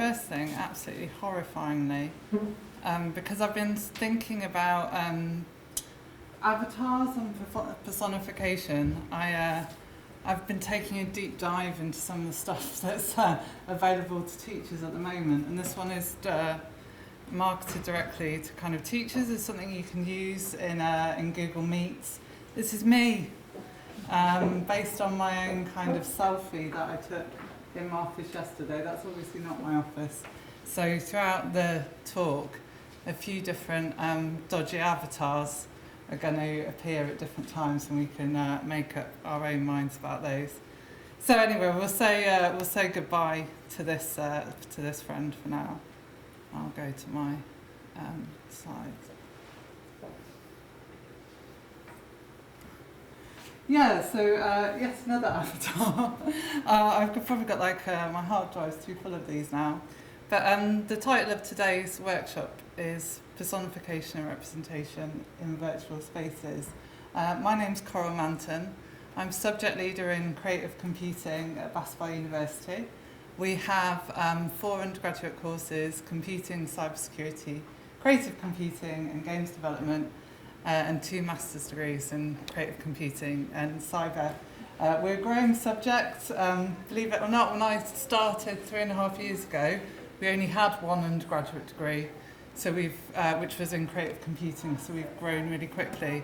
first thing, absolutely horrifyingly, because I've been thinking about avatars and personification. I've been taking a deep dive into some of the stuff that's available to teachers at the moment, and this one is marketed directly to kind of teachers. It's something you can use in Google Meets. This is me, based on my own kind of selfie that I took in my office yesterday. That's obviously not my office. So throughout the talk, a few different dodgy avatars are going to appear at different times, and we can make up our own minds about those. So anyway, we'll say goodbye to this friend for now. I'll go to my slides. Yeah, so yes, another avatar. I've probably got my hard drive's too full of these now. But the title of today's workshop is Personification and Representation in Virtual Spaces. My name's Coral Manton. I'm subject leader in creative computing at Bath University. We have 4 undergraduate courses: computing, cybersecurity, creative computing and games development, and 2 master's degrees in creative computing and cyber. We're a growing subject. Believe it or not, when I started 3.5 years ago, we only had 1 undergraduate degree, so which was in creative computing, so we've grown really quickly.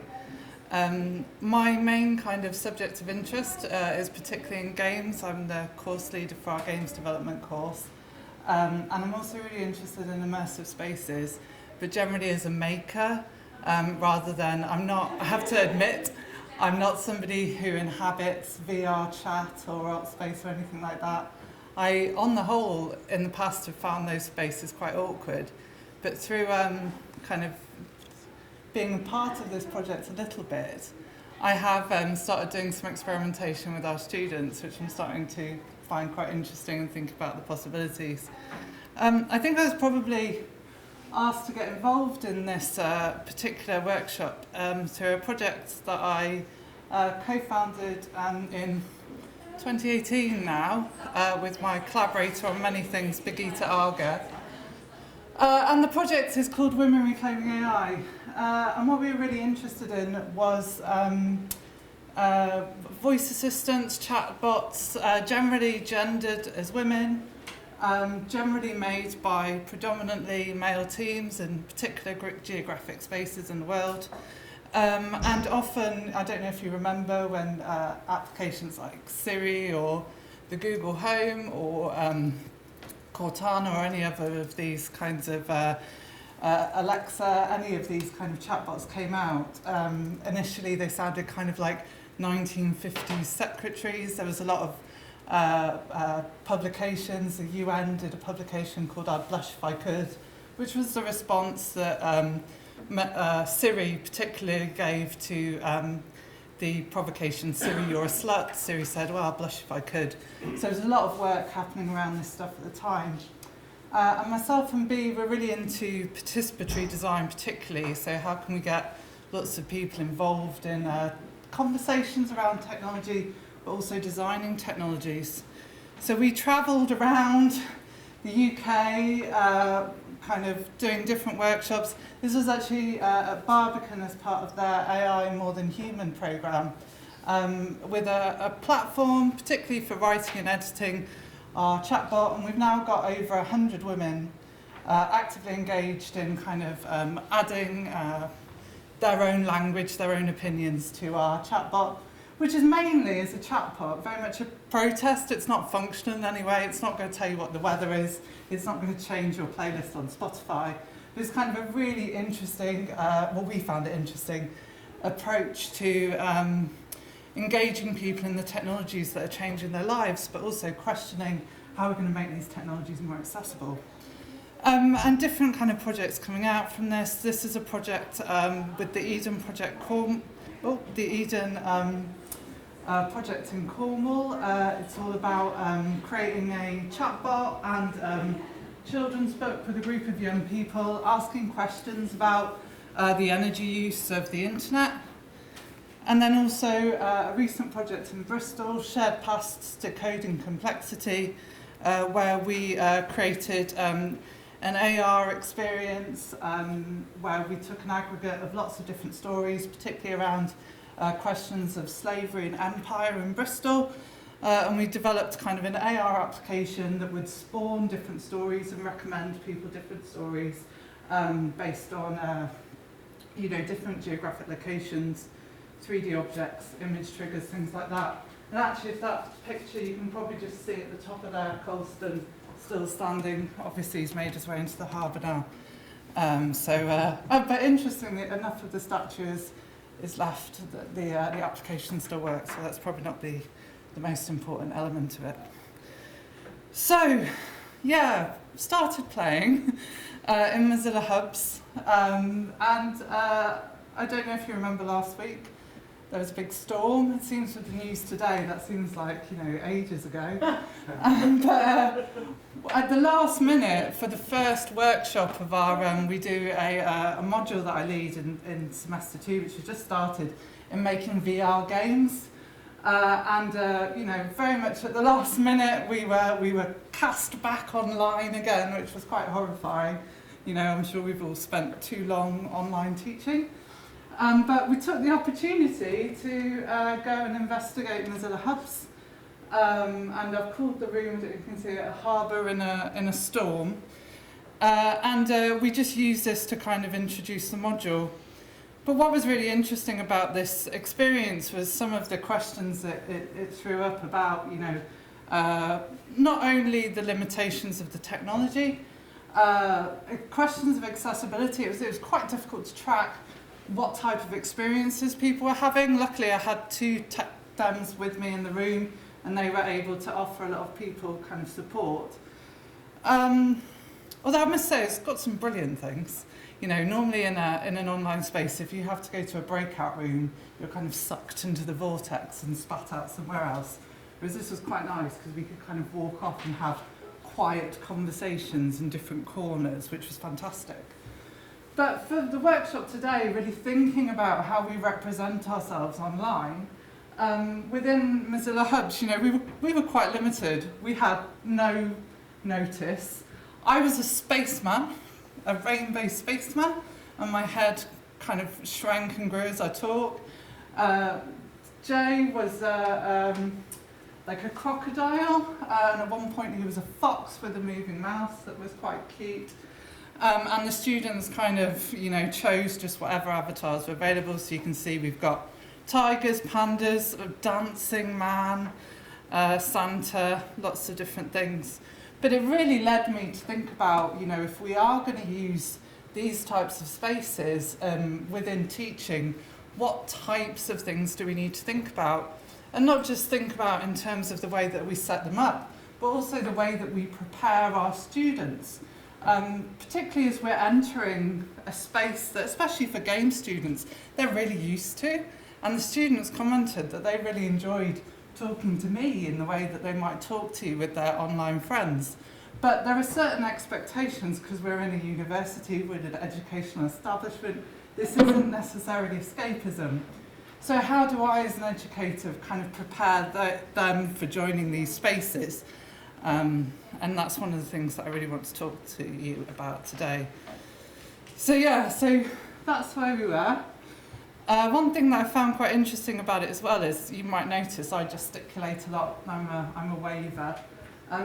My main kind of subject of interest is particularly in games. I'm the course leader for our games development course, and I'm also really interested in immersive spaces, but generally as a maker, rather than, I have to admit, I'm not somebody who inhabits VR chat or ArtSpace or anything like that. I, on the whole, in the past have found those spaces quite awkward, but through kind of being a part of this project a little bit, I have started doing some experimentation with our students, which I'm starting to find quite interesting and think about the possibilities. I think I was probably asked to get involved in this particular workshop through a project that I co-founded in 2018 now with my collaborator on many things, Birgitta Arger. And the project is called Women Reclaiming AI. And what we were really interested in was voice assistants, chatbots, generally gendered as women, generally made by predominantly male teams in particular geographic spaces in the world. And often, I don't know if you remember when applications like Siri or the Google Home or Cortana or any other of these kinds of Alexa, any of these kind of chatbots came out, initially they sounded kind of like 1950s secretaries. There was a lot of publications. The UN did a publication called I'd Blush If I Could, which was the response that Siri particularly gave to the provocation, Siri, you're a slut. Siri said, well, I'll blush if I could. So there's a lot of work happening around this stuff at the time. And myself and Bea were really into participatory design particularly, so how can we get lots of people involved in conversations around technology, but also designing technologies. So we travelled around the UK, kind of doing different workshops. This was actually at Barbican as part of their AI More Than Human programme, with a platform particularly for writing and editing our chatbot, and we've now got over 100 women actively engaged in kind of adding their own language, their own opinions to our chatbot, which is mainly, as a chatbot, very much a protest. It's not functional in any way. It's not going to tell you what the weather is. It's not going to change your playlist on Spotify. But it's kind of a really interesting, well, we found it interesting, approach to engaging people in the technologies that are changing their lives, but also questioning how we're going to make these technologies more accessible. And different kind of projects coming out from this. This is a project with the Eden project, the Eden project in Cornwall. It's all about creating a chatbot and children's book with a group of young people, asking questions about the energy use of the internet. And then also a recent project in Bristol, Shared Pasts Decoding Complexity, where we created an AR experience where we took an aggregate of lots of different stories, particularly around questions of slavery and empire in Bristol. And we developed kind of an AR application that would spawn different stories and recommend people different stories based on different geographic locations, 3D objects, image triggers, things like that. And actually, if that picture, you can probably just see at the top of there, Colston still standing. Obviously, he's made his way into the harbour now. But interestingly, enough of the statue is left that the application still works, so that's probably not the most important element of it. So, yeah, started playing in Mozilla Hubs, and I don't know if you remember last week, there was a big storm. It seems with the news today, that seems like, ages ago. But at the last minute, for the first workshop of our, we do a module that I lead in semester 2, which has just started, in making VR games. Very much at the last minute, we were cast back online again, which was quite horrifying. I'm sure we've all spent too long online teaching. But we took the opportunity to go and investigate Mozilla Hubs. And I've called the room that you can see a harbour in a storm. We just used this to kind of introduce the module. But what was really interesting about this experience was some of the questions that it threw up about, not only the limitations of the technology, questions of accessibility. It was quite difficult to track what type of experiences people were having. Luckily, I had 2 tech dems with me in the room, and they were able to offer a lot of people kind of support. Although I must say, it's got some brilliant things. Normally in an online space, if you have to go to a breakout room, you're kind of sucked into the vortex and spat out somewhere else. Whereas this was quite nice because we could kind of walk off and have quiet conversations in different corners, which was fantastic. But for the workshop today, really thinking about how we represent ourselves online, within Mozilla Hubs, we were quite limited. We had no notice. I was a spaceman, a rainbow spaceman, and my head kind of shrank and grew as I talked. Jay was like a crocodile, and at one point he was a fox with a moving mouth that was quite cute. And the students kind of, chose just whatever avatars were available. So you can see we've got tigers, pandas, a dancing man, Santa, lots of different things. But it really led me to think about, if we are going to use these types of spaces within teaching, what types of things do we need to think about? And not just think about in terms of the way that we set them up, but also the way that we prepare our students. Particularly as we're entering a space that, especially for game students, they're really used to. And the students commented that they really enjoyed talking to me in the way that they might talk to you with their online friends. But there are certain expectations because we're in a university, we're in an educational establishment. This isn't necessarily escapism. So how do I, as an educator, kind of prepare them for joining these spaces? And that's one of the things that I really want to talk to you about today. So that's where we were. One thing that I found quite interesting about it as well is, you might notice I gesticulate a lot. I'm a waver.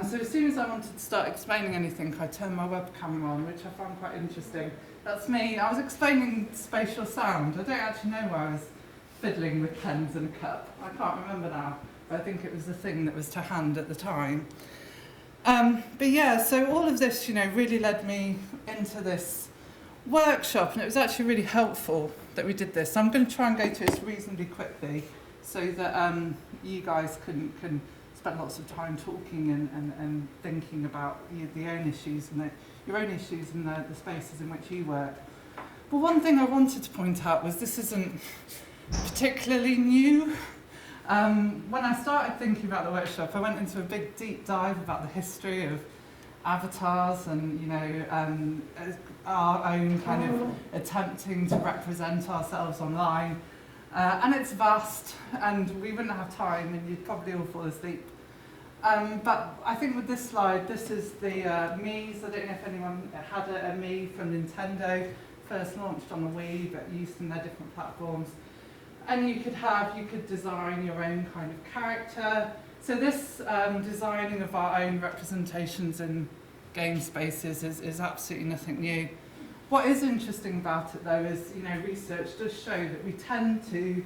So as soon as I wanted to start explaining anything, I turned my webcam on, which I found quite interesting. That's me. I was explaining spatial sound. I don't actually know where I was fiddling with pens and a cup. I can't remember now, but I think it was the thing that was to hand at the time. So all of this, really led me into this workshop, and it was actually really helpful that we did this. So I'm going to try and go through this reasonably quickly so that you guys can spend lots of time talking and thinking about your own issues and your own issues in the spaces in which you work. But one thing I wanted to point out was this isn't particularly new. When I started thinking about the workshop, I went into a big deep dive about the history of avatars and our own kind of attempting to represent ourselves online. And it's vast, and we wouldn't have time, and you'd probably all fall asleep But I think with this slide, this is the Mii's. I don't know if anyone had a Mii from Nintendo, first launched on the Wii, but used in their different platforms. And you could design your own kind of character. So this designing of our own representations in game spaces is absolutely nothing new. What is interesting about it, though, is research does show that we tend to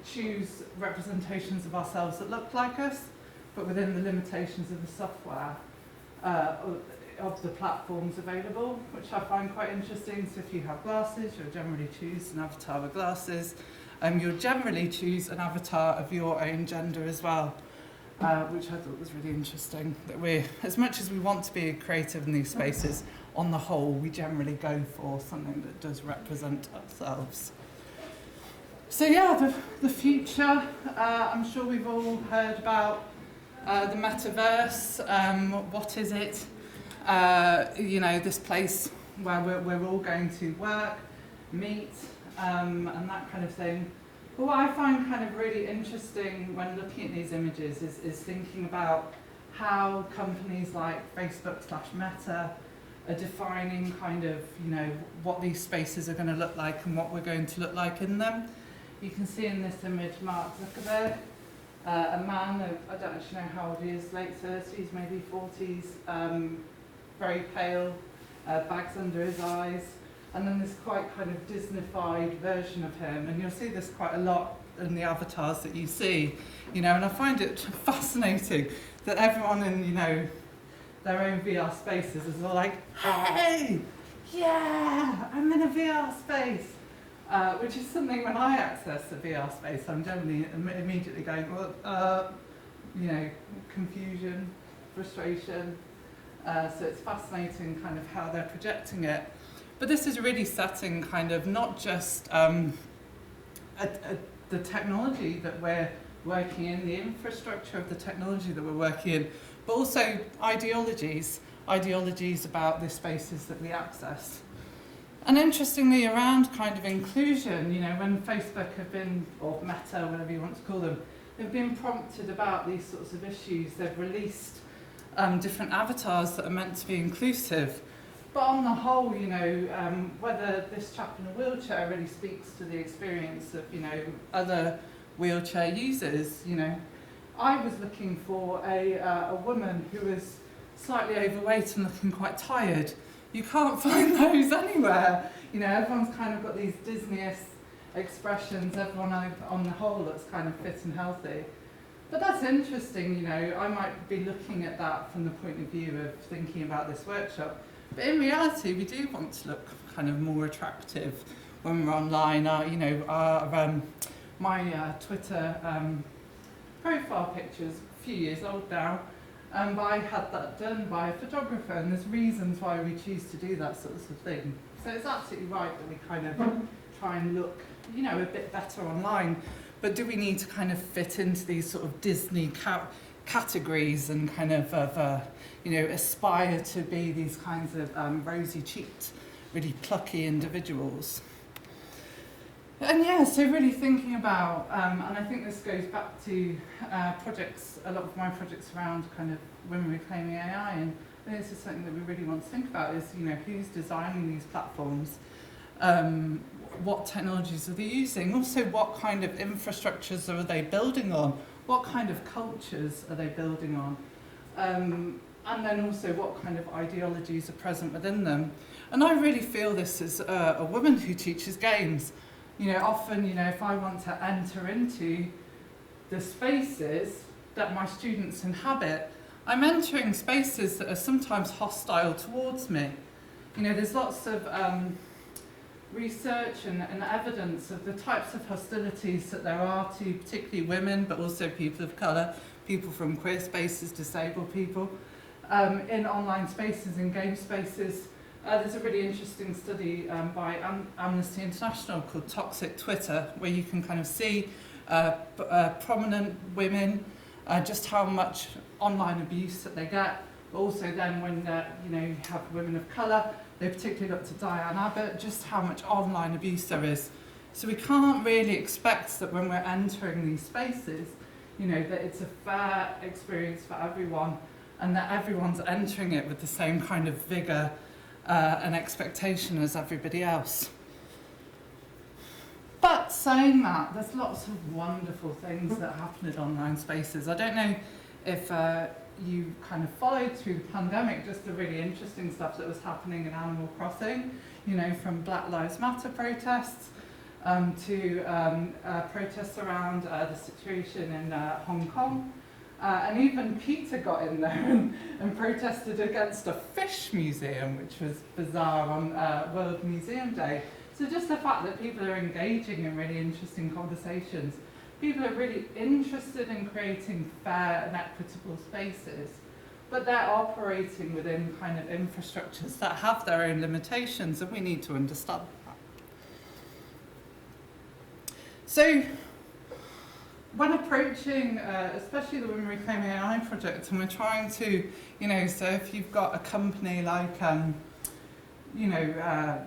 choose representations of ourselves that look like us, but within the limitations of the software of the platforms available, which I find quite interesting. So if you have glasses, you'll generally choose an avatar with glasses. You'll generally choose an avatar of your own gender as well, which I thought was really interesting. That we're, as much as we want to be creative in these spaces, on the whole, we generally go for something that does represent ourselves. So yeah, the future, I'm sure we've all heard about the metaverse. What is it? This place where we're all going to work, meet, and that kind of thing. But what I find kind of really interesting when looking at these images is thinking about how companies like Facebook/Meta are defining kind of, what these spaces are going to look like and what we're going to look like in them. You can see in this image Mark Zuckerberg, a man of, I don't actually know how old he is, late 30s, maybe 40s, very pale, bags under his eyes, and then this quite kind of Disney-fied version of him, and you'll see this quite a lot in the avatars that you see, and I find it fascinating that everyone in, their own VR spaces is all like, hey, yeah, I'm in a VR space. Which is something when I access a VR space, I'm generally immediately going, confusion, frustration. So it's fascinating kind of how they're projecting it. But this is really setting kind of not just the technology that we're working in, the infrastructure of the technology that we're working in, but also ideologies about the spaces that we access. And interestingly, around kind of inclusion, when Facebook have been, or Meta, whatever you want to call them, they've been prompted about these sorts of issues. They've released different avatars that are meant to be inclusive. But on the whole, whether this chap in a wheelchair really speaks to the experience of, other wheelchair users, I was looking for a woman who was slightly overweight and looking quite tired. You can't find those anywhere. Everyone's kind of got these Disney-esque expressions. Everyone on the whole looks kind of fit and healthy. But that's interesting, I might be looking at that from the point of view of thinking about this workshop. But in reality, we do want to look kind of more attractive when we're online. My Twitter profile picture's a few years old now. But I had that done by a photographer, and there's reasons why we choose to do that sort of thing. So it's absolutely right that we kind of try and look, a bit better online. But do we need to kind of fit into these sort of Disney categories and kind of aspire to be these kinds of rosy-cheeked, really plucky individuals? And yeah, so really thinking about, and I think this goes back to a lot of my projects around kind of women reclaiming AI, and I think this is something that we really want to think about is, who's designing these platforms, what technologies are they using, also what kind of infrastructures are they building on, what kind of cultures are they building on, and then also what kind of ideologies are present within them. And I really feel this as a woman who teaches games. Often, if I want to enter into the spaces that my students inhabit, I'm entering spaces that are sometimes hostile towards me. There's lots of research and evidence of the types of hostilities that there are to particularly women, but also people of colour, people from queer spaces, disabled people, in online spaces, in game spaces. There's a really interesting study by Amnesty International called Toxic Twitter, where you can kind of see prominent women, just how much online abuse that they get, but also then when you have women of colour, they particularly look to Diane Abbott, just how much online abuse there is. So we can't really expect that when we're entering these spaces, you know, that it's a fair experience for everyone and that everyone's entering it with the same kind of vigour and expectation as everybody else. But saying that, there's lots of wonderful things that happen in online spaces. I don't know if you kind of followed through the pandemic just the really interesting stuff that was happening in Animal Crossing, you know, from Black Lives Matter protests to protests around the situation in Hong Kong. And even Peter got in there and protested against a fish museum, which was bizarre on World Museum Day. So just the fact that people are engaging in really interesting conversations, people are really interested in creating fair and equitable spaces, but they're operating within kind of infrastructures that have their own limitations, and we need to understand that. So when approaching, especially the Women Reclaiming AI project, and we're trying to, you know, so if you've got a company like, you know,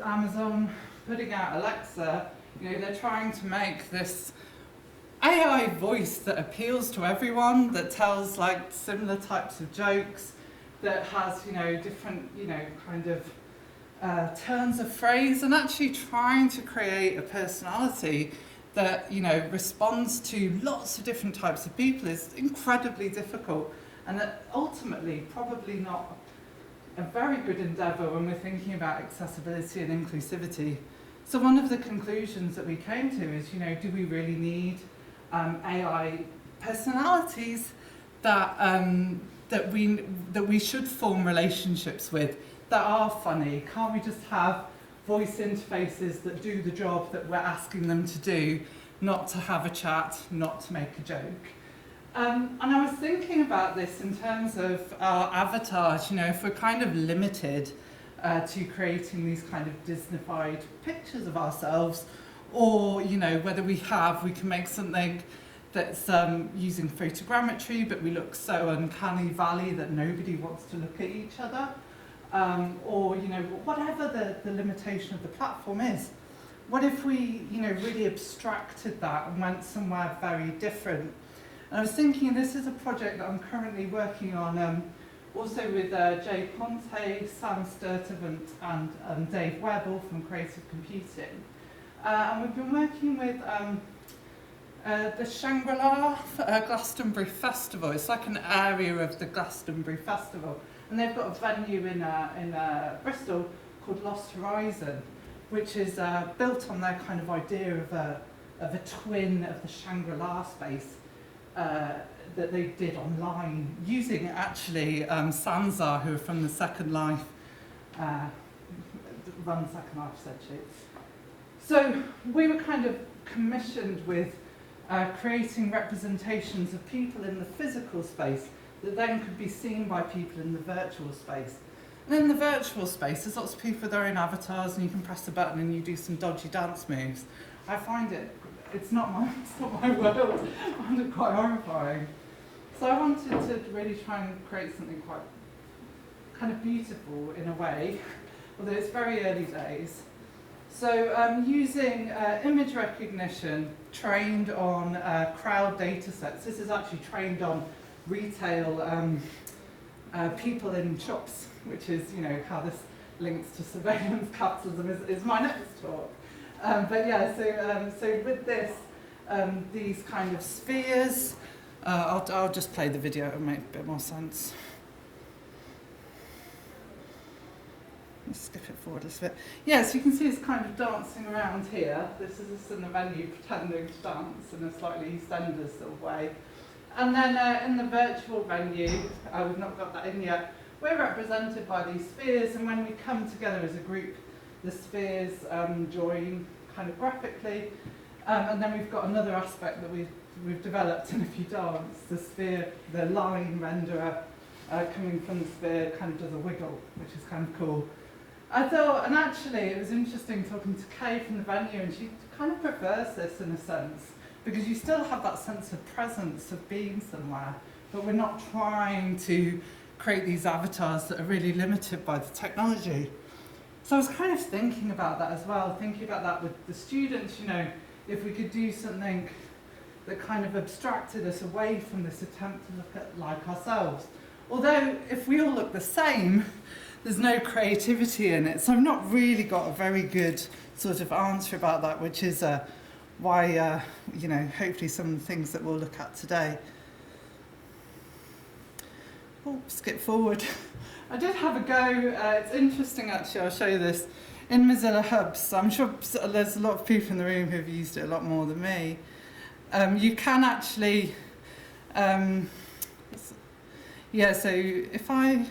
Amazon putting out Alexa, you know, they're trying to make this AI voice that appeals to everyone, that tells like similar types of jokes, that has, you know, different, you know, kind of turns of phrase, and actually trying to create a personality that, you know, responds to lots of different types of people is incredibly difficult, and that ultimately probably not a very good endeavour when we're thinking about accessibility and inclusivity. So one of the conclusions that we came to is, you know, do we really need AI personalities that that we should form relationships with, that are funny? Can't we just have voice interfaces that do the job that we're asking them to do, not to have a chat, not to make a joke? And I was thinking about this in terms of our avatars, you know, if we're kind of limited to creating these kind of Disneyfied pictures of ourselves, or, you know, whether we can make something that's using photogrammetry, but we look so uncanny valley that nobody wants to look at each other, or, you know, whatever the limitation of the platform is. What if we, you know, really abstracted that and went somewhere very different? And I was thinking, this is a project that I'm currently working on, also with Jay Ponte, Sam Sturtevant, and Dave Webble from Creative Computing. And we've been working with the Shangri-La Glastonbury Festival. It's like an area of the Glastonbury Festival. And they've got a venue in Bristol called Lost Horizon, which is built on their kind of idea of a twin of the Shangri-La space that they did online, using actually Sansa, who are from the Second Life, run Second Life essentially. So we were kind of commissioned with creating representations of people in the physical space that then could be seen by people in the virtual space. And in the virtual space, there's lots of people with their own avatars, and you can press a button and you do some dodgy dance moves. I find it's not my world. I find it quite horrifying. So I wanted to really try and create something quite kind of beautiful in a way, although it's very early days. So using image recognition trained on crowd data sets. This is actually trained on retail people in shops, which is, you know, how this links to surveillance capitalism is my next talk. But yeah, so with this, these kind of spheres, I'll just play the video, it'll make a bit more sense. Let's skip it forward a little bit. Yeah, so you can see it's kind of dancing around here. This is us in the venue pretending to dance in a slightly EastEnders sort of way. And then in the virtual venue, we've not got that in yet, we're represented by these spheres, and when we come together as a group, the spheres join kind of graphically. And then we've got another aspect that we've developed in if you dance. The sphere, the line renderer coming from the sphere kind of does a wiggle, which is kind of cool. I thought, and actually it was interesting talking to Kay from the venue, and she kind of prefers this in a sense, because you still have that sense of presence of being somewhere, but we're not trying to create these avatars that are really limited by the technology. So I was kind of thinking about that as well, thinking about that with the students, you know, if we could do something that kind of abstracted us away from this attempt to look at like ourselves. Although if we all look the same, there's no creativity in it. So I've not really got a very good sort of answer about that, which is why, you know, hopefully some of the things that we'll look at today. Oh, skip forward. I did have a go, it's interesting actually, I'll show you this, in Mozilla Hubs. I'm sure there's a lot of people in the room who've used it a lot more than me. You can actually, yeah, so if I,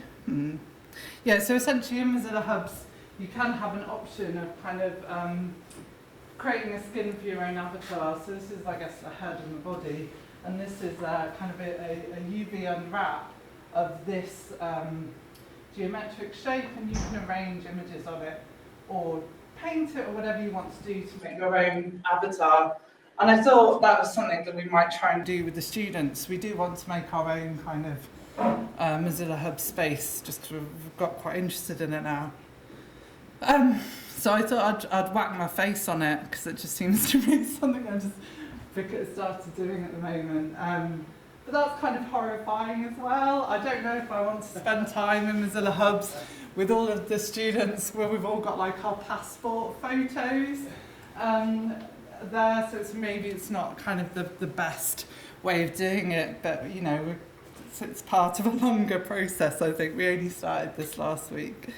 yeah, so essentially in Mozilla Hubs, you can have an option of kind of creating a skin for your own avatar. So this is, I guess, the head and the body, and this is kind of a UV unwrap of this geometric shape, and you can arrange images of it or paint it or whatever you want to do to make your own avatar. And I thought that was something that we might try and do with the students. We do want to make our own kind of Mozilla Hub space, just because we've got quite interested in it now. So I thought I'd whack my face on it, because it just seems to be something I just started doing at the moment. But that's kind of horrifying as well. I don't know if I want to spend time in Mozilla Hubs with all of the students where we've all got like our passport photos there, so maybe it's not kind of the best way of doing it, but you know, it's part of a longer process. I think we only started this last week.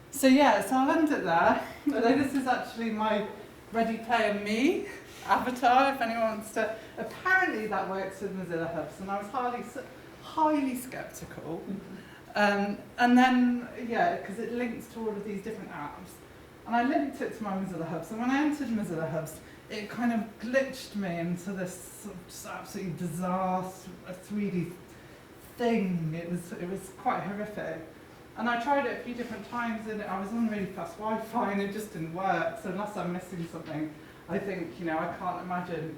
So yeah, so I'll end it there. Although this is actually my Ready Player Me avatar, if anyone wants to. Apparently that works with Mozilla Hubs, and I was highly sceptical. And then, yeah, because it links to all of these different apps. And I linked it to my Mozilla Hubs, and when I entered Mozilla Hubs, it kind of glitched me into this sort of just absolutely bizarre 3D thing. It was quite horrific. And I tried it a few different times, and I was on really fast Wi-Fi, and it just didn't work. So unless I'm missing something, I think, you know, I can't imagine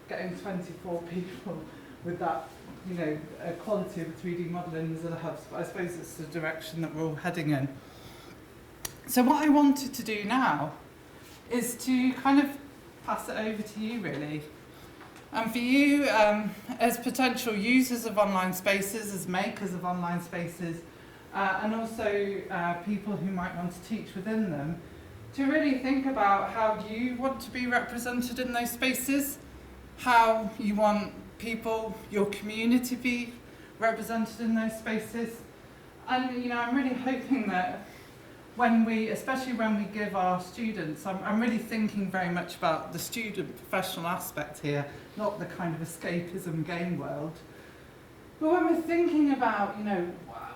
getting 24 people with that, you know, quality of a 3D model in Mozilla Hubs. But I suppose it's the direction that we're all heading in. So what I wanted to do now is to kind of pass it over to you, really. And for you, as potential users of online spaces, as makers of online spaces, and also people who might want to teach within them, to really think about how you want to be represented in those spaces, how you want people, your community to be represented in those spaces. And you know, I'm really hoping that especially when we give our students, I'm really thinking very much about the student professional aspect here, not the kind of escapism game world. But when we're thinking about, you know,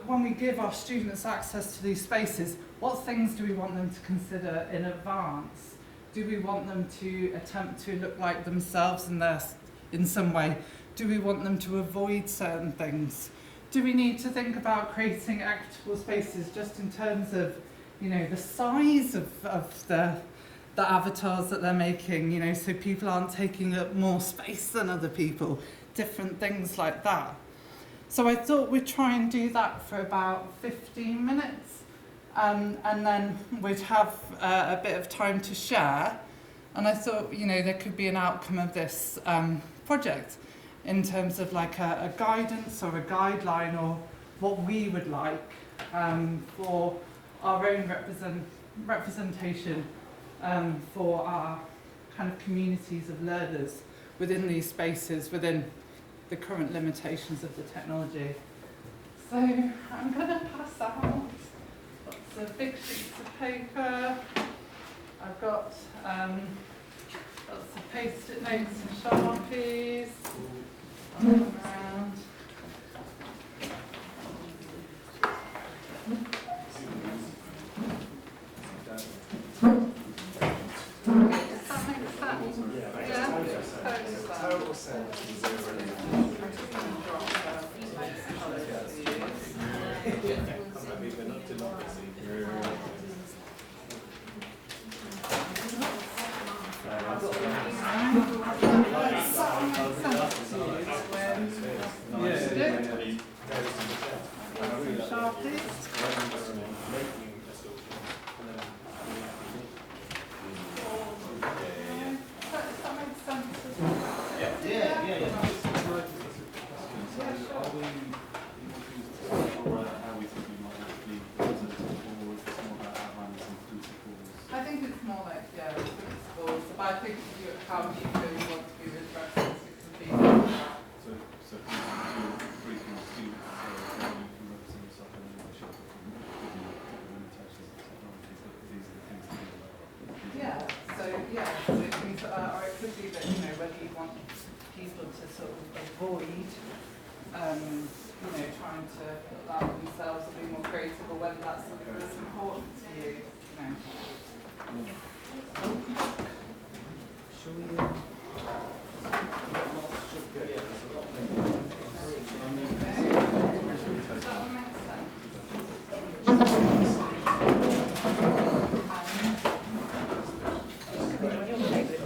when we give our students access to these spaces, what things do we want them to consider in advance? Do we want them to attempt to look like themselves in some way? Do we want them to avoid certain things? Do we need to think about creating equitable spaces just in terms of, you know, the size of the avatars that they're making, you know, so people aren't taking up more space than other people, different things like that. So I thought we'd try and do that for about 15 minutes, and then we'd have a bit of time to share. And I thought, you know, there could be an outcome of this project in terms of like a guidance or a guideline, or what we would like for our own representation for our kind of communities of learners within these spaces, within the current limitations of the technology. So I'm going to pass out lots of big sheets of paper. I've got lots of post-it notes and Sharpies. I'll come around. Does that make sense? Yeah? Total sense. sort of avoid, you know, trying to allow themselves to be more creative, or whether that's something that's important to you, you know.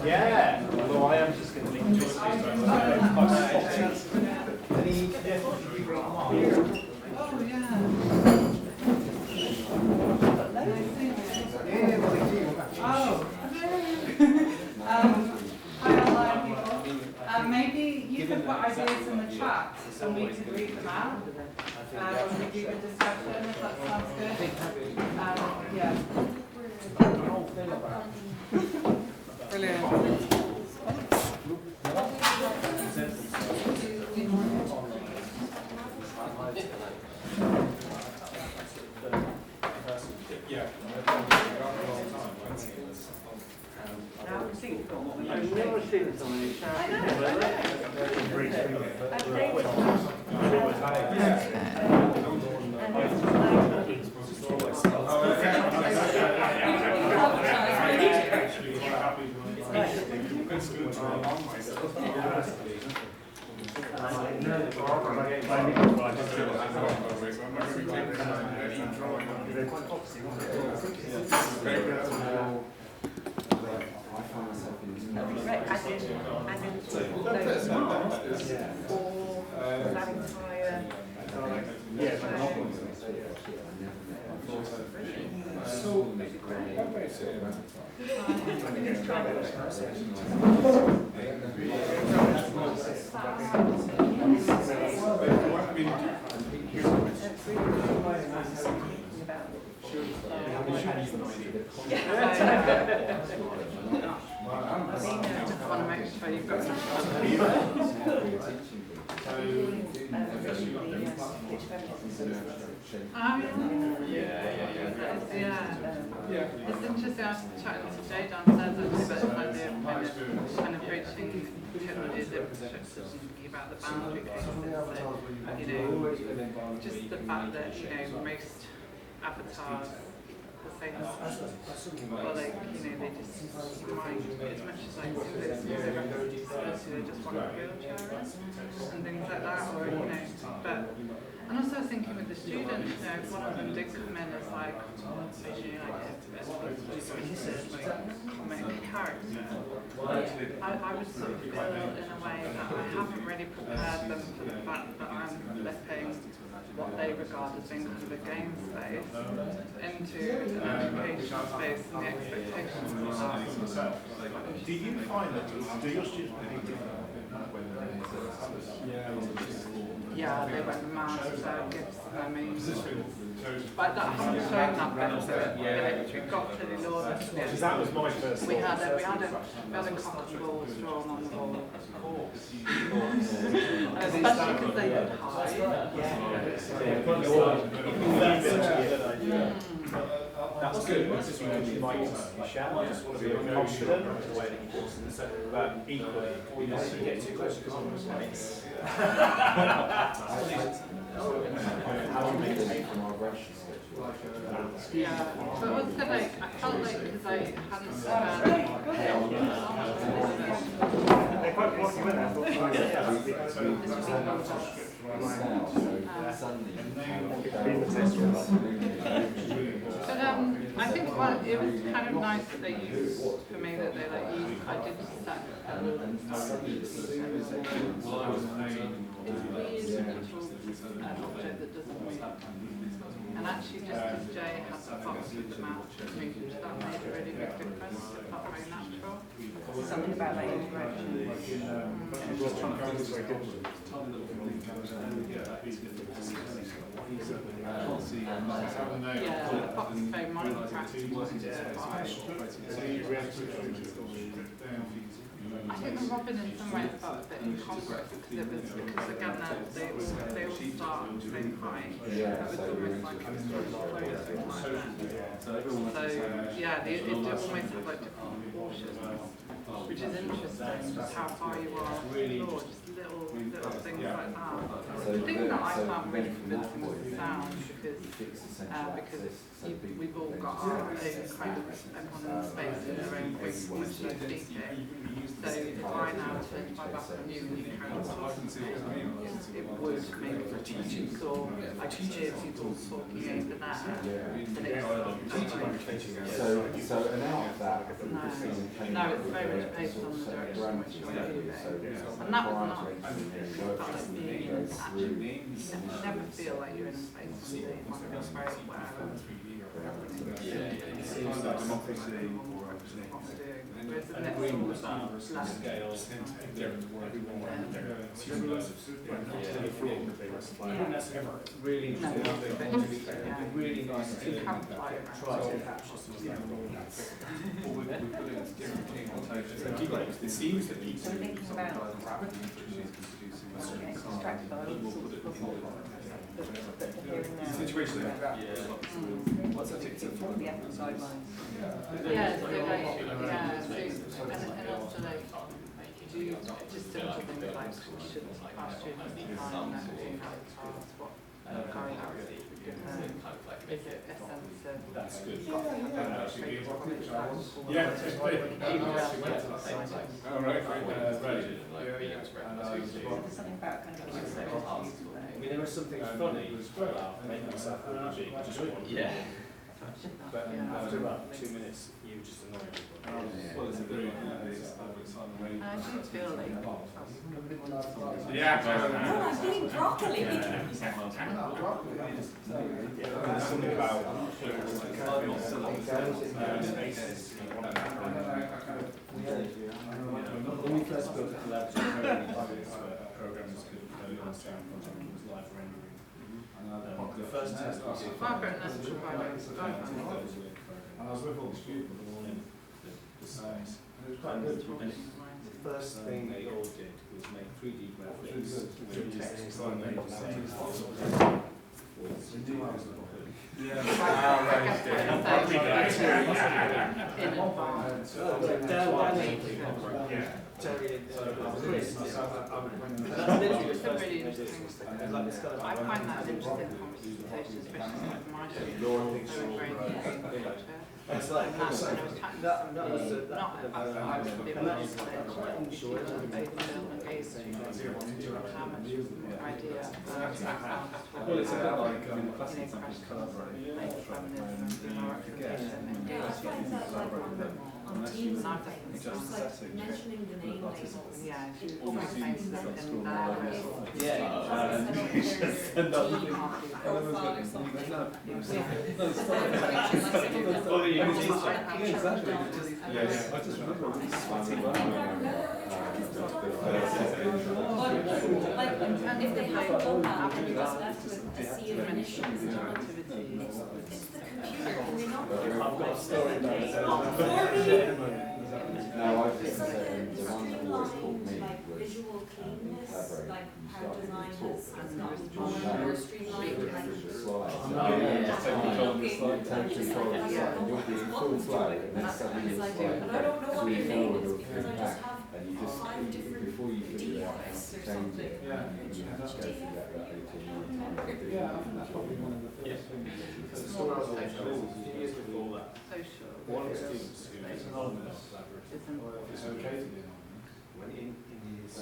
Yeah, although I am just going to leave this. Oh, yeah. Oh, hi online people. Maybe you could put ideas in the chat and we could read them out when we do the discussion, if that sounds good. Yeah. Brilliant. I've never seen somebody It's interesting, I was chatting to Jay downstairs actually about the idea of kind of approaching technology as infrastructure and thinking about the boundary cases. So, you know, just the fact that, you know, most avatars the same or like, you know, they just might, as much as like they just want a wheelchair and things like that, or, you know, but and also I was thinking with the students, you know, one of them did come in as like visually like a comic character. I would sort of feel in a way that I haven't really prepared them for the fact that I'm flipping what they regard as being kind of a game space into an education space and the expectations of that. Do you find that, do your students behave differently? Yeah, they went mad about gifts, I mean, but I haven't shown that bit, so it got pretty lawless. Because that was my first we had a cotton ball drawn on the wall. Especially because they would hide. That's good, because you might shout, you just want to be confident in the way that you talk, but equally, you get too close to comments. How do you maintain from our aggression? Yeah, but also like, I felt like because I hadn't but I think it was kind of nice that they used, for me, that they like used, I did set object that doesn't move. And actually just as Jay had the fox with the mouth movement, that made a really big difference. It felt very natural. Something about that interaction. Yeah, the fox is very multi-practical. I think the Robin in some ways felt a bit incongruous because again they all start at the same height. It was almost like a so yeah, it almost have like different proportions, which is interesting, just how far you are off the floor, just little little things Yeah. like that. So The thing that I so found really then from that convincing was point, the then sound, you fix essential because access, so people we've all then got just our own access kind of, the everyone in the space in their own voice which they speak it. So if I now turned my back on you and you carried on talking, it would make the teaching, so I could hear people talking over there, and it's So and out of that, no, it's very much based on the direction which you're moving. And that was not like being in you never feel like you're in a space where you want to feel very aware of everything. It seems like democracy or Whereas the next one was less scale, really interesting. Really nice to you can't fly try around. to capture some of that. Or we put it into different connotations. It seems that people So thinking about producing extract those the here and now. situations like that. What's the guidelines? Yeah, so like, yeah, so, and also like, do just simple things like we should ask students to try and do how it's asked what going out is it a sense of That's good. yeah, All right, right. There's something about kind of I mean, there was something funny about making yourself energy, just one. Yeah. But Yeah. after about 2 minutes, you were just annoyed people. Well, it's a very I do feel like yeah. I'm eating broccoli. There's something about When we first built a collaborative programs could go on sound project, it was live rendering. The first test we did. Margaret and that's true, by the way. And I was with all the students all in the space. And it was quite good. And the first thing they all did was make 3D graphics with text on them. I find that an interesting conversation, especially with my students. They were very good. It's like, Not about the immersive, both film and gaze, how much idea well, it's a bit like classic examples collaborating. I find that like on Teams and things, just like mentioning the name labels. yeah, she almost makes them in there. Profile or something. Exactly. I just remember Like, and if they haven't done that and you're just left with a sea of initials, it's the computer, can we not? I've got a story about it. No, I just said the one that always called me Like was visual keenness, collaborating. like how design has gotten No, more streamlined, like just take control of the slide. Take control of the slide, and you'll be in full flow, and then suddenly it's like, and I don't know what your name is because I just have and you just, 5 different before you figure it out, DX or change something. it, and you have to go through that about 18 months. And that's probably one of the first things. The story I was always told, a few years before that, Social. one of the students who was anonymous collaborative It's okay to be anonymous. when in his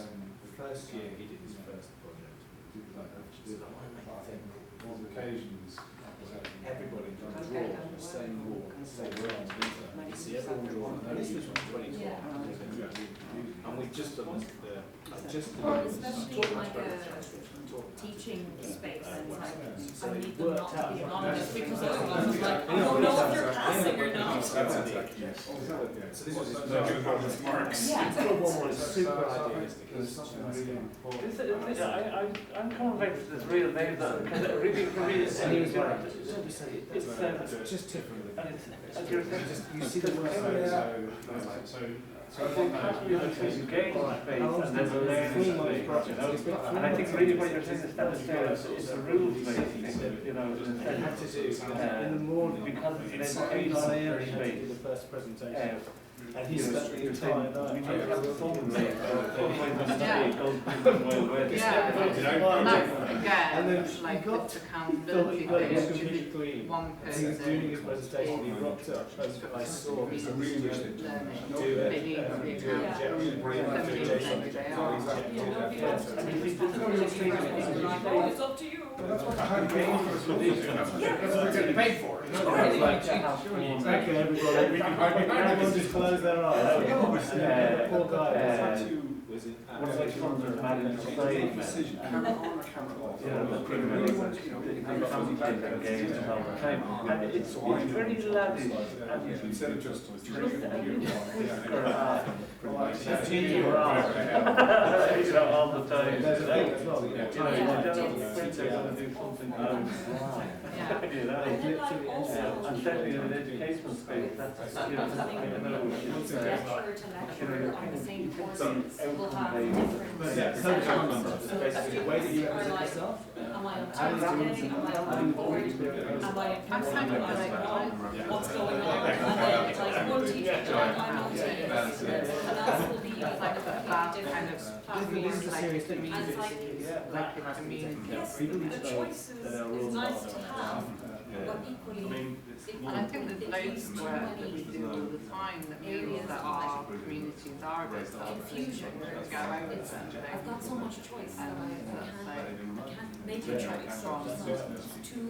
first year he did his first project. I think on occasions, Everybody draw the same wall, same round. You see everyone draw, and this was 2012. And we've just done Or especially in like a teaching space, and it's like, I need them not to be anonymous because otherwise I'm like, I don't know if you're passing or not. So this was his marks. Yeah. He's got one more, it's super idealistic. there's something really important. I'm coming back to this real name that kind of really, really, And he was like, it's just different. and it's, as you're saying, You see the word So I think you have to engage in space and there's a learning space, you know. And I think really what you're saying is that it's a rules-based thing, you know, in the morning, because it's an educational space. the first presentation. And he spent the entire night. Again, And then like he got it's he accountability got his thing. complete green. One He was doing person his presentation, he rocked up, and I saw his learning, do it, they need to be generally bring it to Jason. It's up to you. That's what we're getting paid for. Okay, everybody, everyone just close their eyes. Poor guy. What's like fun or bad in the decision? Camera on or camera off? Yeah, the games all the time. And it's very lavish. Instead of just all the time. There's a thing as well, you know, You don't know when they're going to do something else. You know, and certainly in an educational space, that's, you know, I don't know, it's Lecturer to lecturer on the same courses will have different Yeah, so setups. it's basically the way that you represent yourself. Am I on Tuesday? Am I on board? Am I I'm kind of like, what's going on? And then like one teacher, I'm on team. And that will be like like a that kind of This is a serious thing. And it's like, like a community. yes, the choice is nice to have, but equally, And I think there's loads of work that we do all the time that means that our communities are a bit confusion. go out It's, I've got so much choice that I can't make a choice. So it's not too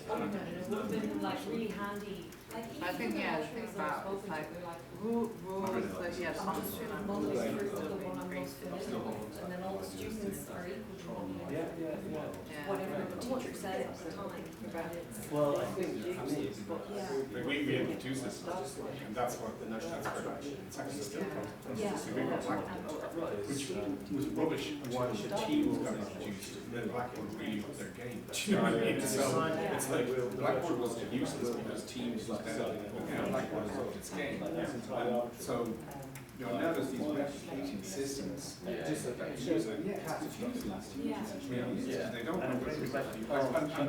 open, and it would have been like really handy. Like I think, yeah, the thing about it's like rules that, yeah, the Monday answer through the one I'm most familiar with, and then all the students are equal to one another. Whatever the teacher said at the time, but it's. Well, I think, Yeah. We have two systems, and that's what the national production, it's actually still Yeah. so we got Blackboard, which was rubbish until the teams got introduced, and then Blackboard really upped their game. Do you know what I mean? So it's like Blackboard was useless because teams was better, but now Blackboard has upped its game. And so, you know, now there's these replicating systems, just that use a confusing Yeah. they don't And know it brings back to and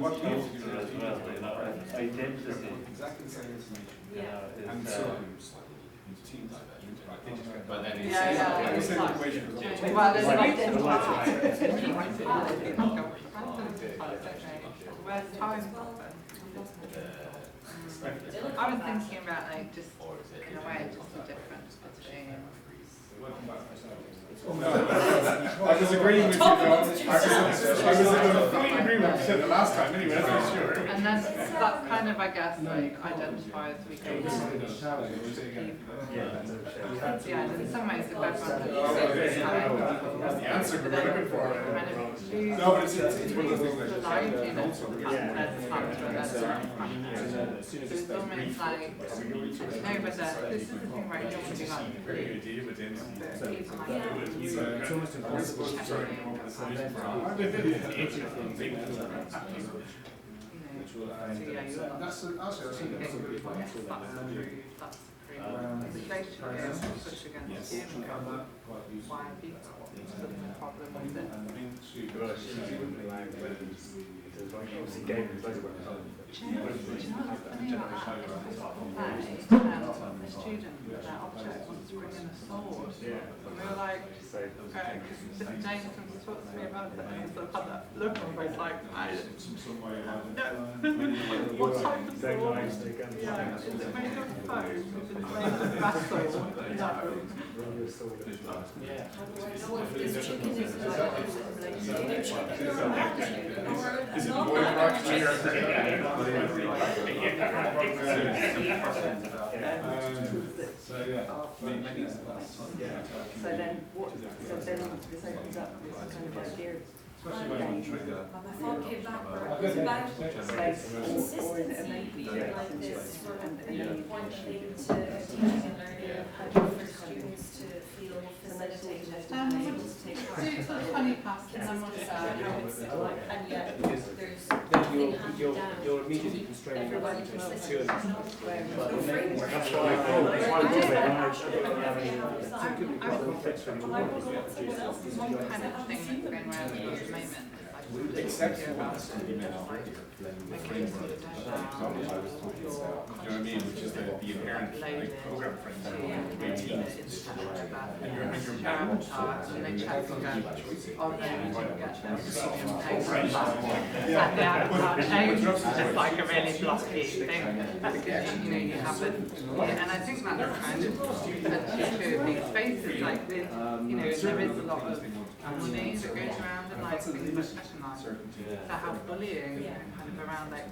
what you have to do as well, you know, identity. exactly the same information. Yeah. And so, teams, But then Yeah, yeah, the it's same like- information. Well, there's Like- an Where's time happen? I was thinking about like just in a way just the difference between I was agreeing with you, though. I was in fully agreement with you the last time, anyway, that's for sure. and then that's kind of I guess like identify as we go Yeah. yeah, and in some ways if everyone That's the answer we were looking for. No, but it's one of those things the that liveliness also of really that's fun to that's so it's almost like no, but this is the thing where you don't want to be like great idea, but then people like it's almost impossible to try and come up with a solution for it. I've been you know, so yeah, you're not That's actually, I think that's a good point. that's true, that's frustration, push against you and go, why are people sort of a problem with it? Do you know what's funny about that? The student, that object wants to bring in a sword. And we were like, okay, because Jameson talked to me about it and I sort of had that look on my face like, no, what type of sword? Yeah, is it made of foam? Is it made of metal? No. Is it more actually or So, yeah. So then, what, so then this opens up this kind of idea. My phone came back where it was about consistency being like this, sort of pointing to teaching and learning, how for students to feel facilitated and able to take part. Do sort of funny pass and then we'll And yet, there's Then nothing handed down. you're immediately constraining Everybody to can listen. two of them. No framework. That's why But I will know what someone else is one kind of thing that's going around at the moment is like Except for what's going to be mentioned earlier, the framework that I was talking about, you know what I mean, which is the inherent program framework, the way teams is structured, and you're bound to make choices. At the avatar change, just like a really blocky thing. You know, you haven't, and I think that's kind of essentially true of these spaces like this. You know, there is a lot of money that goes around and like things like specialised. So how bullying kind of around like,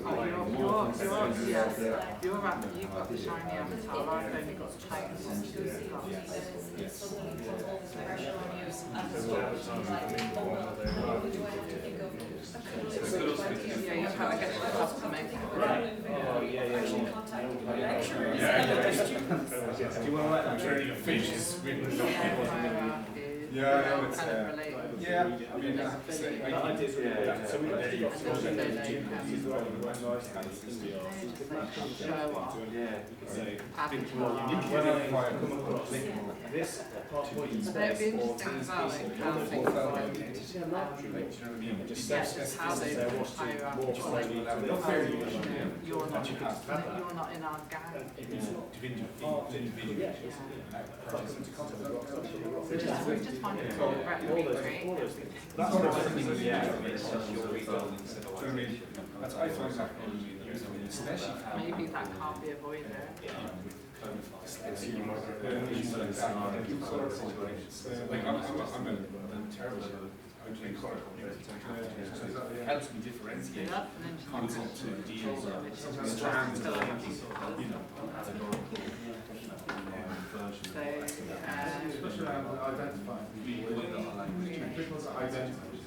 oh, you've got the shiny avatar, I've only got the tight one. Yeah, you have, I guess you have to make it. Do you want to let them turn your faces? Yeah, I know it's kind of related. yeah, I mean, I have to say, I did so we got Yeah. This part of what you It'd be interesting as well, like how things like just how they hire up you're not in our gang. We just find it really great. that's what I was thinking, that's I find that especially Maybe that can't be avoided. Like I'm a terrible it helps me differentiate content to deals or strands of thinking, you know, especially around identifying people's identities.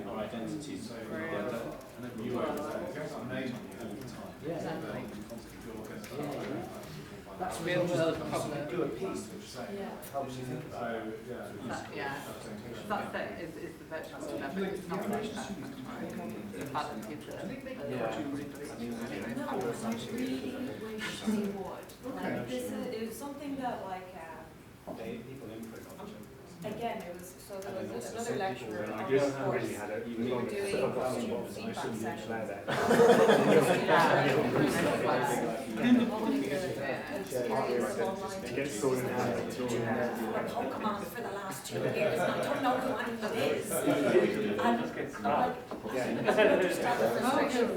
our identities. So you are name all the time. That's real world problem. Do a piece which helps you think about it. That's it, is the virtual level, it's not like that. You've had the people that Like this is, it was something that like people imprint on each other. again it was so there was another lecturer on I this just course. really had a We were doing student feedback sessions. To get sorted out. Oh, come on, for the last 2 years, and I don't know who anyone is. And I'm like, understand the frustration.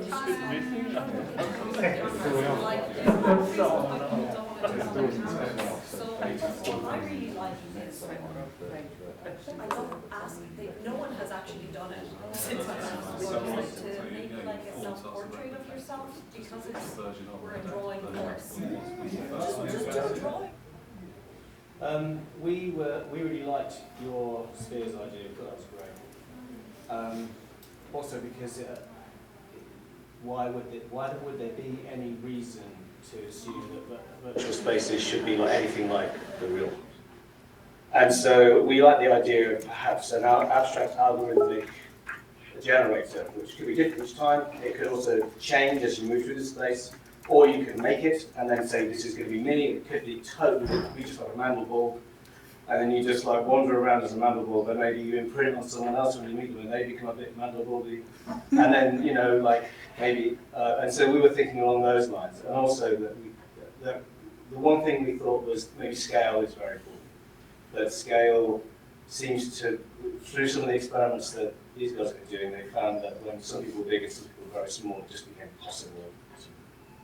So what I really like is, I love asking, no one has actually done it since I last worked, to make like a self-portrait of yourself, because it's, we're a drawing course. Just do a drawing. We really liked your spheres idea. We thought that was great. Also because why would there be any reason to assume that virtual spaces should be like anything like the real ones? And so we like the idea of perhaps an abstract algorithmic generator, which could be different each time. It could also change as you move through the space, or you can make it and then say this is going to be mini. It could be totally, it could be just like a mandelball, and then you just like wander around as a mandelball, but maybe you imprint on someone else when you meet them and they become a bit mandelball-y. And then, you know, like maybe, and so we were thinking along those lines. And also that the one thing we thought was maybe scale is very important. That scale seems to, through some of the experiments that these guys have been doing, they found that when some people were big and some people were very small, it just became possible.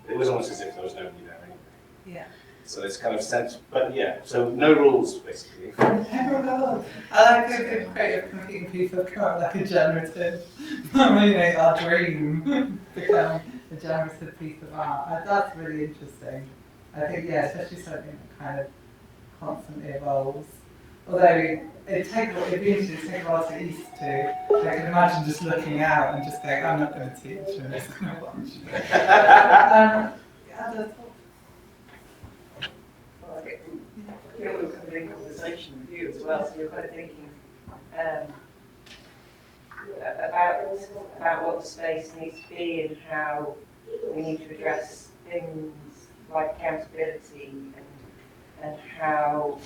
It was almost as if there was nobody there anyway. Yeah. So it's kind of sense, but yeah, so no rules basically. I like a good way of making a piece of code like a generative. I mean, our dream become a generative piece of art. That's really interesting. I think, yeah, especially something that kind of constantly evolves. Although it'd be interesting to take a while to get used to. I can imagine just looking out and just going, I'm not going to teach, I'm just going to watch. Well, I get feel we're coming in conversation with you as well, so you're kind of thinking about what the space needs to be and how we need to address things like accountability and how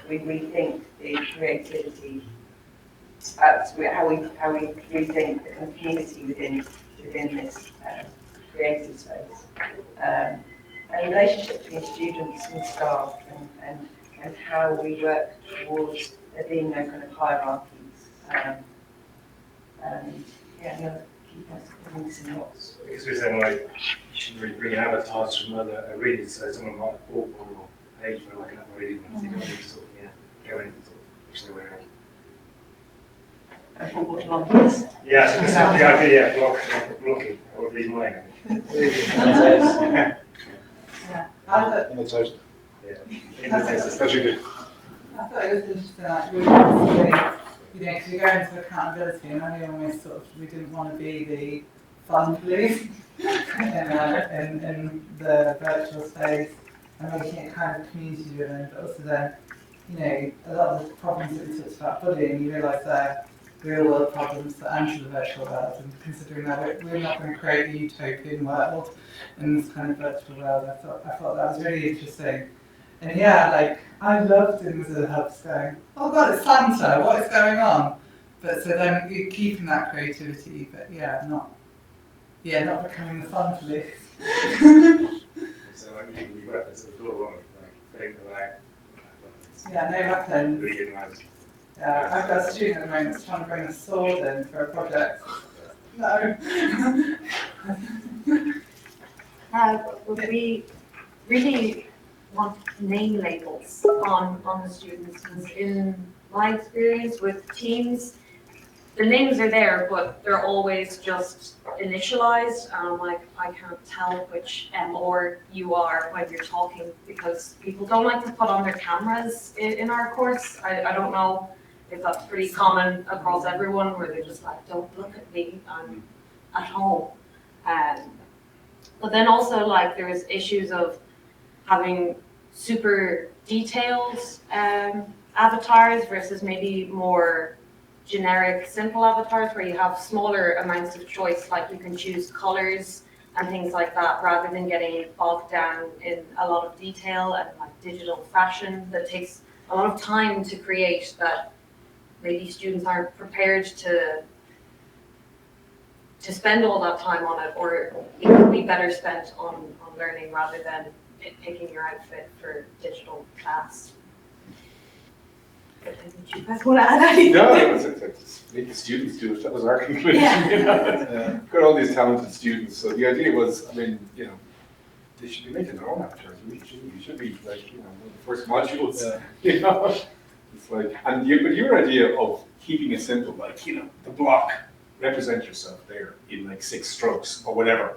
we rethink the creativity how we rethink the community within this creative space, and relationships between students and staff, and how we work towards there being no kind of hierarchies. And yeah, no key points and what's. Because we're saying like you shouldn't really bring avatars from other readers, so someone might walk on your page for like another reading, and you don't need to sort of go in sort of push their way around. Yeah, so this is the idea, blocking, or reading mine. Yeah. In the toast. Yeah, Especially good. I thought it was interesting, like, really, you know, because you go into accountability, and I almost sort of, we didn't want to be the fun police in the virtual space, and making it kind of community driven, but also then, you know, a lot of the problems that we talked about bullying, you realise they're real world problems that enter the virtual world, and considering that we're not going to create a utopian world in this kind of virtual world, I thought that was really interesting. And yeah, like, I loved in the hubs going, oh god, it's Santa, what is going on? But so then you're keeping that creativity, but not becoming the fun police. So like we reference the floor on like think about. Yeah, no weapons. Really good ones. Yeah, I've got a student at the moment that's trying to bring a sword in for a project. No. We really want name labels on the students. In my experience with teams, the names are there, but they're always just initialized, and I'm like, I can't tell which M or you are when you're talking, because people don't like to put on their cameras in our course. I don't know if that's pretty common across everyone, where they're just like, don't look at me, I'm at home. But then also, like, there's issues of having super detailed avatars versus maybe more generic, simple avatars where you have smaller amounts of choice, like you can choose colors and things like that, rather than getting bogged down in a lot of detail and like digital fashion that takes a lot of time to create, that maybe students aren't prepared to spend all that time on it, or it could be better spent on learning rather than picking your outfit for digital class. Did you guys want to add anything? No, it's make the students do it. That was our conclusion. Yeah. You know? Got all these talented students. So the idea was, I mean, you know, they should be making their own avatars. You should be like, you know, one of the first modules. You know, it's like, but your idea of keeping it simple, like, you know, the block, represent yourself there in like 6 strokes or whatever.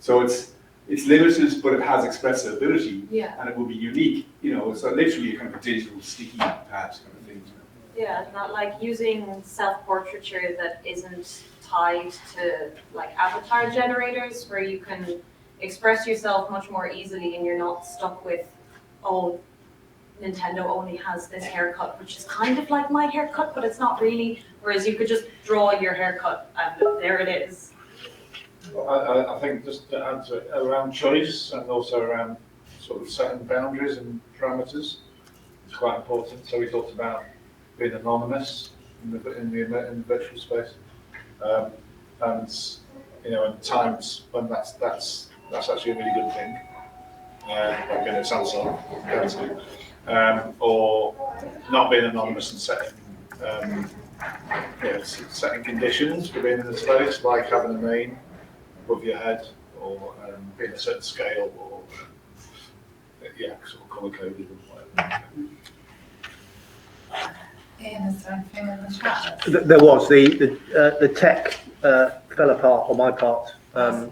So it's limited, but it has expressibility, and it will be unique. You know, so literally kind of a digital sticky pad kind of thing. You know? Yeah, not like using self-portraiture that isn't tied to like avatar generators, where you can express yourself much more easily, and you're not stuck with, oh, Nintendo only has this haircut, which is kind of like my haircut, but it's not really. Whereas you could just draw your haircut, and there it is. Well, I think just to add to it, around choice and also around sort of setting boundaries and parameters, it's quite important. So we talked about being anonymous in the virtual space, and you know, at times when that's actually a really good thing, like in a Samsung, or not being anonymous and setting conditions for being in the space, like having a name above your head, or being a certain scale, or sort of colour coded and whatever. Ian, is there anything in the chat? There was the tech fell apart on my part,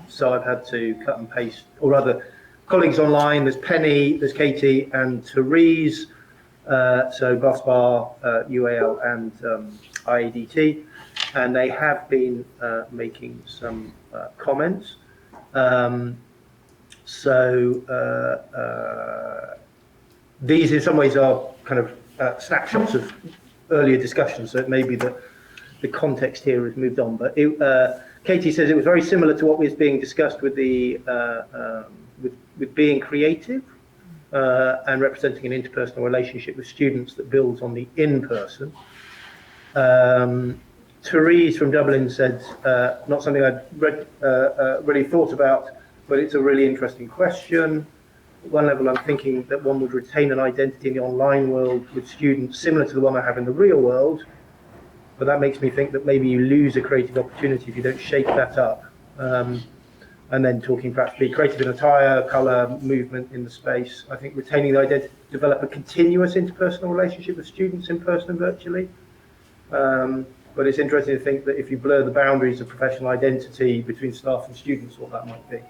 so I've had to cut and paste, or rather, colleagues online. There's Penny, there's Katie, and Therese. So Busbar, UAL, and IADT, and they have been making some comments. These in some ways are kind of snapshots of earlier discussions, so it may be that the context here has moved on. But Katie says it was very similar to what was being discussed with the with being creative and representing an interpersonal relationship with students that builds on the in-person. Therese from Dublin said, not something I'd really thought about, but it's a really interesting question. At one level, I'm thinking that one would retain an identity in the online world with students similar to the one I have in the real world, but that makes me think that maybe you lose a creative opportunity if you don't shape that up. And then talking perhaps be creative in attire, colour, movement in the space. I think retaining the identity, develop a continuous interpersonal relationship with students in person and virtually. But it's interesting to think that if you blur the boundaries of professional identity between staff and students, what that might be.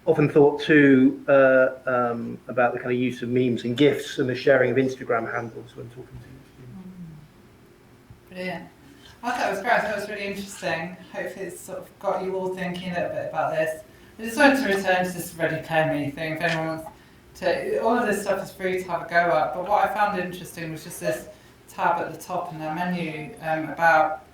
Often thought too about the kind of use of memes and GIFs and the sharing of Instagram handles when talking to students. Brilliant. I thought it was great. I thought it was really interesting. Hopefully it's sort of got you all thinking a little bit about this. I just wanted to return to this Ready Player Me thing. If anyone wants to, all of this stuff is free to have a go at. But what I found interesting was just this tab at the top in their menu about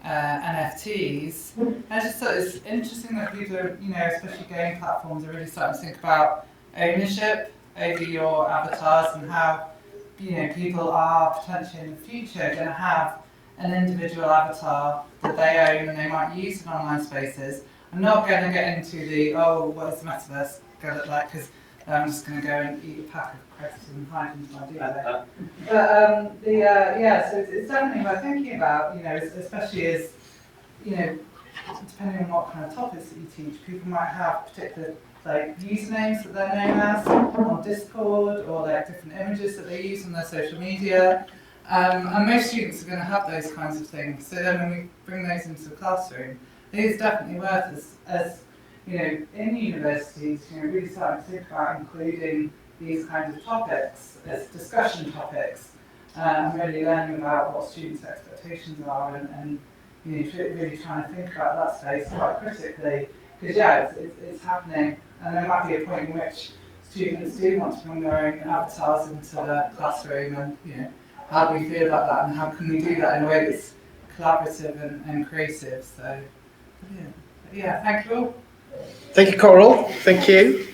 NFTs. And I just thought it's interesting that people are, especially game platforms, are really starting to think about ownership over your avatars and how, people are potentially in the future going to have an individual avatar that they own and they might use in online spaces. I'm not going to get into what is the metaverse going to look like, because I'm just going to go and eat a pack of crisps and hide into my duvet. But so it's definitely worth thinking about, especially as, depending on what kind of topics that you teach, people might have particular usernames that they're known as on Discord, or different images that they use on their social media. And most students are going to have those kinds of things. So then when we bring those into the classroom, I think it's definitely worth, as in universities, really starting to think about including these kinds of topics as discussion topics, and really learning about what students' expectations are, and really trying to think about that space quite critically. Because it's happening, and there might be a point in which students do want to bring their own avatars into the classroom, and how do we feel about that, and how can we do that in a way that's collaborative and creative? So, yeah, thank you all. Thank you, Coral. Thank you.